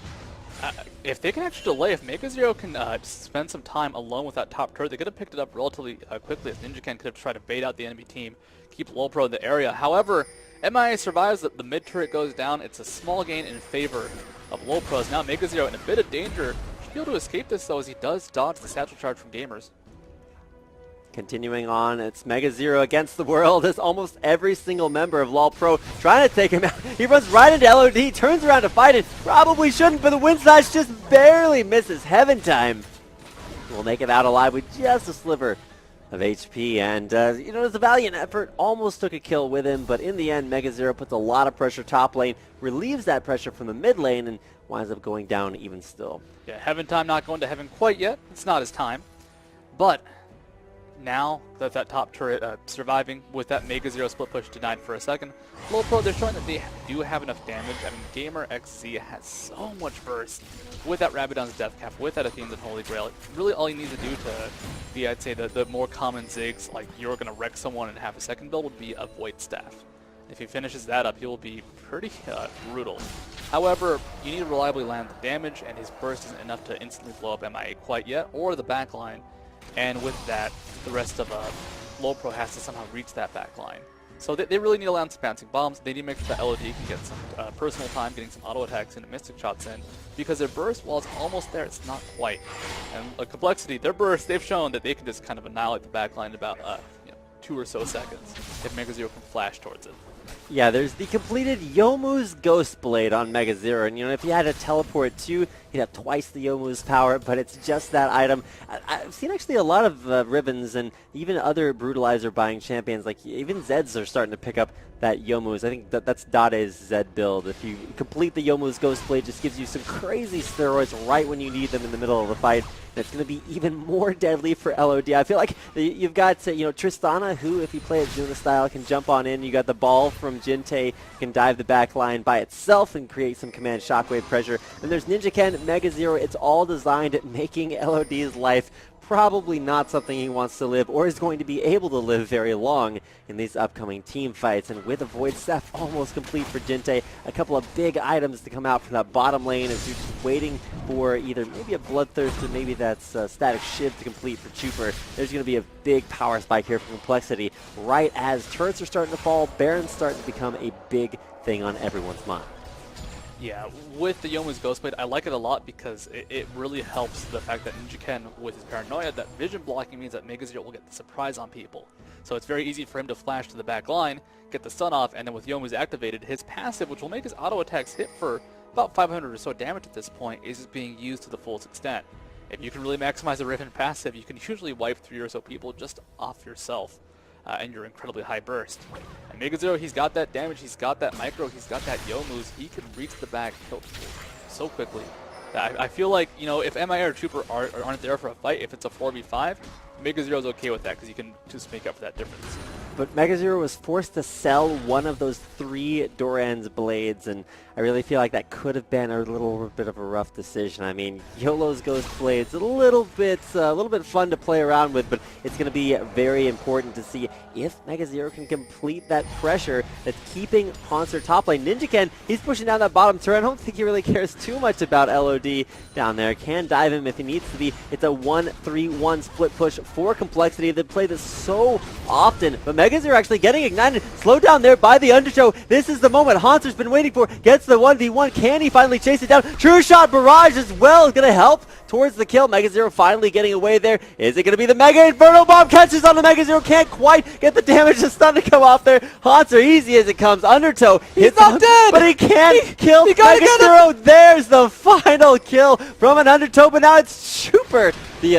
If they can actually delay, if Mega Zero can spend some time alone with that top turret, they could have picked it up relatively quickly, as Ninja Ken could have tried to bait out the enemy team, keep LoLPro in the area. However, MIA survives, the mid turret goes down. It's a small gain in favor of LoLPro. Now Mega Zero in a bit of danger. Should be able to escape this, though, as he does dodge the satchel charge from Gamers. Continuing on, it's Mega Zero against the world as almost every single member of LoLPro trying to take him out. He runs right into LOD, turns around to fight it. Probably shouldn't, but the wind slash just barely misses. Heaven Time will make it out alive with just a sliver of HP. And, it was a valiant effort. Almost took a kill with him, but in the end, Mega Zero puts a lot of pressure top lane, relieves that pressure from the mid lane, and winds up going down even still. Yeah, Heaven Time not going to heaven quite yet. It's not his time. But now that top turret surviving with that Mega Zero split push denied for a second, LoLPro, they're showing that they do have enough damage. I mean, Gamer XZ has so much burst with that Rabadon's Death Cap, with that Athene's Unholy Grail. Really all you need to do to be, I'd say, the more common Ziggs, like you're going to wreck someone and have a second build, would be a Void Staff. If he finishes that up, he will be pretty brutal. However, you need to reliably land the damage, and his burst isn't enough to instantly blow up MIA quite yet, or the backline. And with that, the rest of LoLPro has to somehow reach that back line. So they really need to land some bouncing bombs. They need to make sure that LOD can get some personal time, getting some auto attacks and Mystic Shots in. Because their burst, while it's almost there, it's not quite. And Complexity, their burst, they've shown that they can just kind of annihilate the back line in about 2 or so seconds if Mega Zero can flash towards it. Yeah, there's the completed Yomu's Ghost Blade on Mega Zero, and if he had a teleport too, he'd have twice the Yomu's power, but it's just that item. I've seen actually a lot of Ribbons and even other Brutalizer buying champions, like even Zeds are starting to pick up that Yomu's. I think that's Dade's Zed build. If you complete the Yomu's Ghost Blade, just gives you some crazy steroids right when you need them in the middle of the fight. And it's going to be even more deadly for LOD. I feel like you've got Tristana, who, if you play it Zuna style, can jump on in. You got the ball from Jinte, can dive the back line by itself and create some command shockwave pressure. And there's Ninja Ken, Mega Zero. It's all designed at making LOD's life probably not something he wants to live or is going to be able to live very long in these upcoming team fights. And with a Void Staff almost complete for Jinte, a couple of big items to come out from that bottom lane as you're just waiting for either maybe a Bloodthirst or maybe that's Static Shiv to complete for Chuper. There's going to be a big power spike here from Complexity right as turrets are starting to fall. Baron's starting to become a big thing on everyone's mind. Yeah, with the Youmuu's Ghostblade, I like it a lot because it really helps the fact that Ninjaken, with his paranoia, that vision blocking means that MegaZero will get the surprise on people. So it's very easy for him to flash to the back line, get the stun off, and then with Youmuu's activated, his passive, which will make his auto attacks hit for about 500 or so damage at this point, is just being used to the fullest extent. If you can really maximize the Riven passive, you can usually wipe 3 or so people just off yourself. And your incredibly high burst. And MegaZero, he's got that damage, he's got that micro, he's got that Youmuu's. He can reach the back, kill people so quickly. I feel like, you know, if MIA or Trooper aren't there for a fight, if it's a 4v5, MegaZero's okay with that because he can just make up for that difference. But MegaZero was forced to sell one of those 3 Doran's blades, and I really feel like that could have been a little bit of a rough decision. I mean, YOLO's Ghost Blade's a little bit fun to play around with, but it's going to be very important to see if MegaZero can complete that pressure that's keeping Haunter top lane. Ninjaken, he's pushing down that bottom turret. I don't think he really cares too much about LOD down there. Can dive him if he needs to be. It's a 1-3-1 split push for Complexity. They play this so often, but MegaZero actually getting ignited. Slowed down there by the Undertow. This is the moment Haunter's been waiting for. Gets the 1v1. Can he finally chase it down? True Shot Barrage as well is going to help towards the kill. MegaZero finally getting away there. Is it going to be the Mega Inferno Bomb? Catches on the MegaZero. Can't quite get the damage to stun to come off there. Haunter easy as it comes. Undertow hits not dead, but he can't kill MegaZero. There's the final kill from an Undertow, but now it's Chuper. The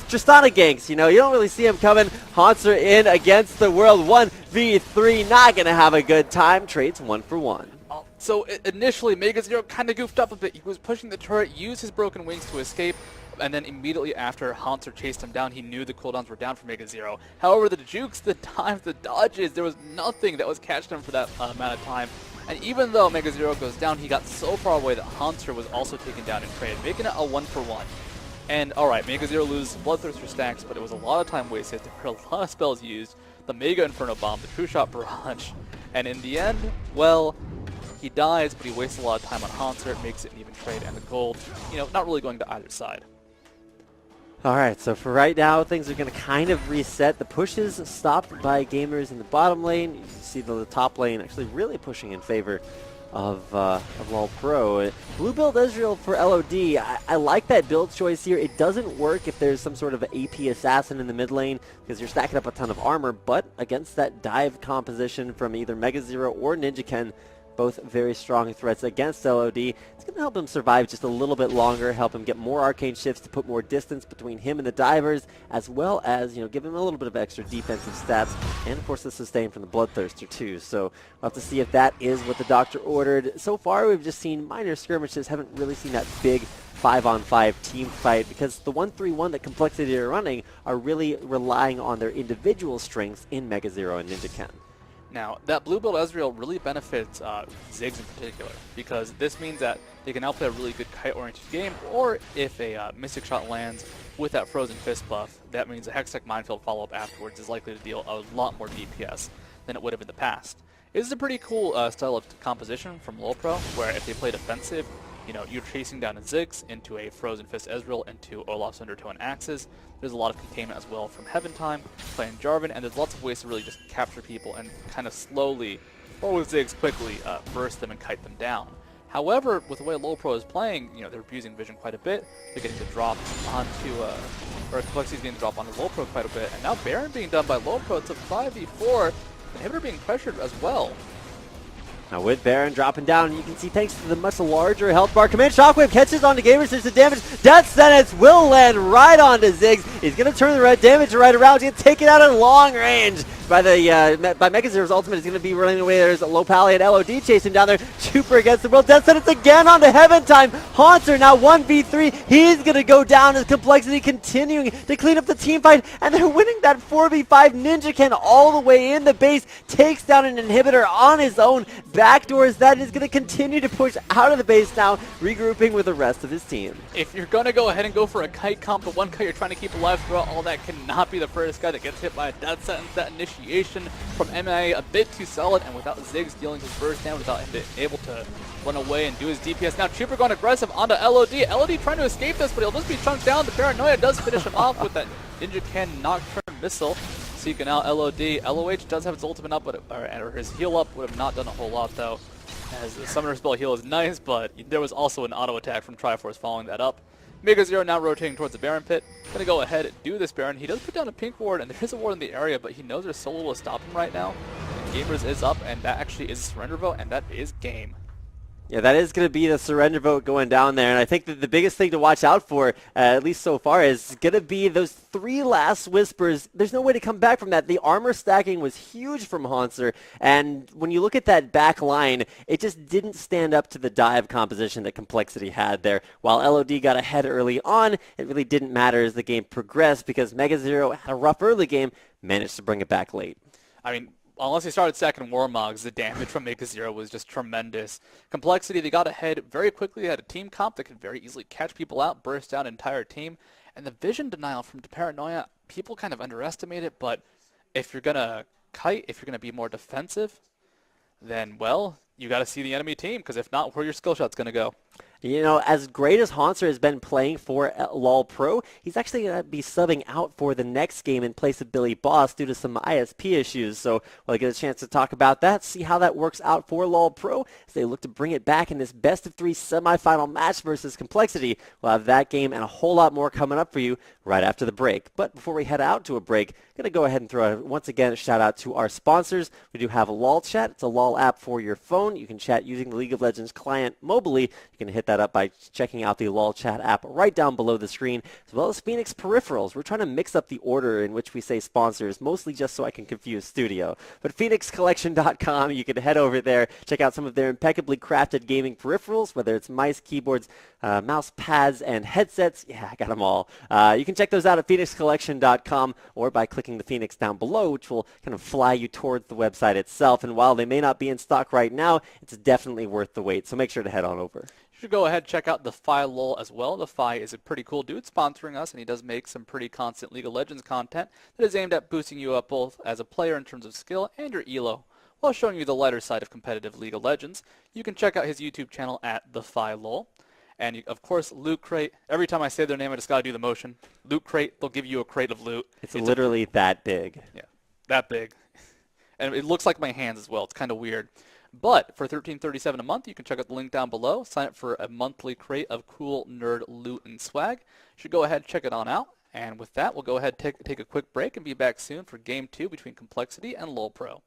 Tristana ganks, you know, you don't really see him coming. Haunter in against the world. 1v3, not going to have a good time. Trades 1 for 1. So initially, MegaZero kind of goofed up a bit. He was pushing the turret, used his broken wings to escape, and then immediately after Haunter chased him down, he knew the cooldowns were down for MegaZero. However, the jukes, the times, the dodges, there was nothing that was catching him for that amount of time. And even though MegaZero goes down, he got so far away that Haunter was also taken down in trade, making it a 1 for 1. And alright, MegaZero loses Bloodthirst for stacks, but it was a lot of time wasted. There were a lot of spells used. The Mega Inferno Bomb, the True Shot Barrage. And in the end, well, he dies, but he wastes a lot of time on Haunter. It makes it an even trade, and the gold, you know, not really going to either side. Alright, so for right now, things are going to kind of reset. The pushes stopped by gamers in the bottom lane. You can see the top lane actually really pushing in favor of LoLPro. Blue build Ezreal for LOD. I like that build choice here. It doesn't work if there's some sort of AP assassin in the mid lane because you're stacking up a ton of armor, but against that dive composition from either MegaZero or Ninjaken, both very strong threats against LOD. It's going to help him survive just a little bit longer, help him get more arcane shifts to put more distance between him and the divers, as well as, you know, give him a little bit of extra defensive stats, and of course the sustain from the Bloodthirster too. So we'll have to see if that is what the doctor ordered. So far we've just seen minor skirmishes, haven't really seen that big 5-on-5 team fight because the 1-3-1 that Complexity are running are really relying on their individual strengths in MegaZero and Ninjaken. Now, that blue build Ezreal really benefits Ziggs in particular, because this means that they can now play a really good kite-oriented game, or if a Mystic Shot lands with that Frozen Fist buff, that means a Hextech Minefield follow-up afterwards is likely to deal a lot more DPS than it would have in the past. This is a pretty cool style of composition from LoLPro, where if they play defensive, you know, you're chasing down a Ziggs into a Frozen Fist Ezreal into Olaf's Undertow and Axes. There's a lot of containment as well from Heaven Time, playing Jarvan, and there's lots of ways to really just capture people and kind of slowly, or with Ziggs quickly, burst them and kite them down. However, with the way LoLPro is playing, you know, they're abusing vision quite a bit. They're getting the drop onto, or Complexity's getting the drop onto LoLPro quite a bit, and now Baron being done by LoLPro. It's a 5v4, Inhibitor being pressured as well. Now with Baron dropping down, you can see thanks to the much larger health bar, Command Shockwave catches onto gamers, there's the damage. Death Sentence will land right onto Ziggs. He's going to turn the red damage right around. He's going to take it out at long range. by MechaZero's ultimate is going to be running away. There's Lopali and LOD chasing down there. Chuper against the World Death Sentence again on the Heaven Time. Haunter now 1v3. He's going to go down as Complexity continuing to clean up the team fight, and they're winning that 4v5. Ninja Ken all the way in the base, takes down an inhibitor on his own. Backdoors that is going to continue to push out of the base now, regrouping with the rest of his team. If you're going to go ahead and go for a kite comp, the one kite you're trying to keep alive throughout all that cannot be the first guy that gets hit by a death sentence. That initiation from MIA a bit too solid, and without Ziggs dealing his burst down, without him being able to run away and do his DPS. Now Chuper going aggressive onto LOD. LOD trying to escape this, but he'll just be chunked down. The Paranoia does finish him off with that Ninja Ken Nocturne missile. Seeking out LOD. LOH does have his ultimate up, but or his heal up would have not done a whole lot though, as the Summoner Spell heal is nice, but there was also an auto attack from Triforce following that up. MechaZero now rotating towards the Baron pit. Gonna go ahead and do this Baron. He does put down a pink ward, and there is a ward in the area, but he knows there's so little to stop him right now. And Gamers is up, and that actually is a surrender vote, and that is game. Yeah, that is going to be the surrender vote going down there, and I think that the biggest thing to watch out for, at least so far, is going to be those 3 last Whispers. There's no way to come back from that. The armor stacking was huge from Haunter, and when you look at that back line, it just didn't stand up to the dive composition that Complexity had there. While LOD got ahead early on, it really didn't matter as the game progressed because MechaZero had a rough early game, managed to bring it back late. I mean, unless he started second Warmogs, the damage from MechaZero was just tremendous. Complexity, they got ahead very quickly. They had a team comp that could very easily catch people out, burst down an entire team. And the vision denial from Paranoia, people kind of underestimate it, but if you're going to kite, if you're going to be more defensive, then, well, you got to see the enemy team, because if not, where your skill shot's going to go. You know, as great as Haunter has been playing for LoLPro, he's actually going to be subbing out for the next game in place of Billy Boss due to some ISP issues. So we'll get a chance to talk about that, see how that works out for LoLPro as they look to bring it back in this best-of-3 semifinal match versus Complexity. We'll have that game and a whole lot more coming up for you right after the break. But before we head out to a break, I'm going to go ahead and throw once again a shout out to our sponsors. We do have a LOL chat. It's a LOL app for your phone. You can chat using the League of Legends client mobily. You can hit that up by checking out the LOL chat app right down below the screen, as well as Phoenix Peripherals. We're trying to mix up the order in which we say sponsors, mostly just so I can confuse Studio. But PhoenixCollection.com, you can head over there, check out some of their impeccably crafted gaming peripherals, whether it's mice, keyboards, mouse pads, and headsets. Yeah, I got them all. You can check those out at PhoenixCollection.com or by clicking the Phoenix down below, which will kind of fly you towards the website itself. And while they may not be in stock right now, it's definitely worth the wait. So make sure to head on over. You should go ahead and check out the Fi LOL as well. The Fi is a pretty cool dude sponsoring us, and he does make some pretty constant League of Legends content that is aimed at boosting you up both as a player in terms of skill and your elo, while showing you the lighter side of competitive League of Legends. You can check out his YouTube channel at the Fi LOL. And you, of course, Loot Crate. Every time I say their name, I just gotta do the motion. Loot Crate, they'll give you a crate of loot. It's literally that big. Yeah, that big. And it looks like my hands as well. It's kind of weird. But for $13.37 a month, you can check out the link down below. Sign up for a monthly crate of cool nerd loot and swag. You should go ahead and check it on out. And with that, we'll go ahead and take a quick break and be back soon for Game 2 between Complexity and LoLPro.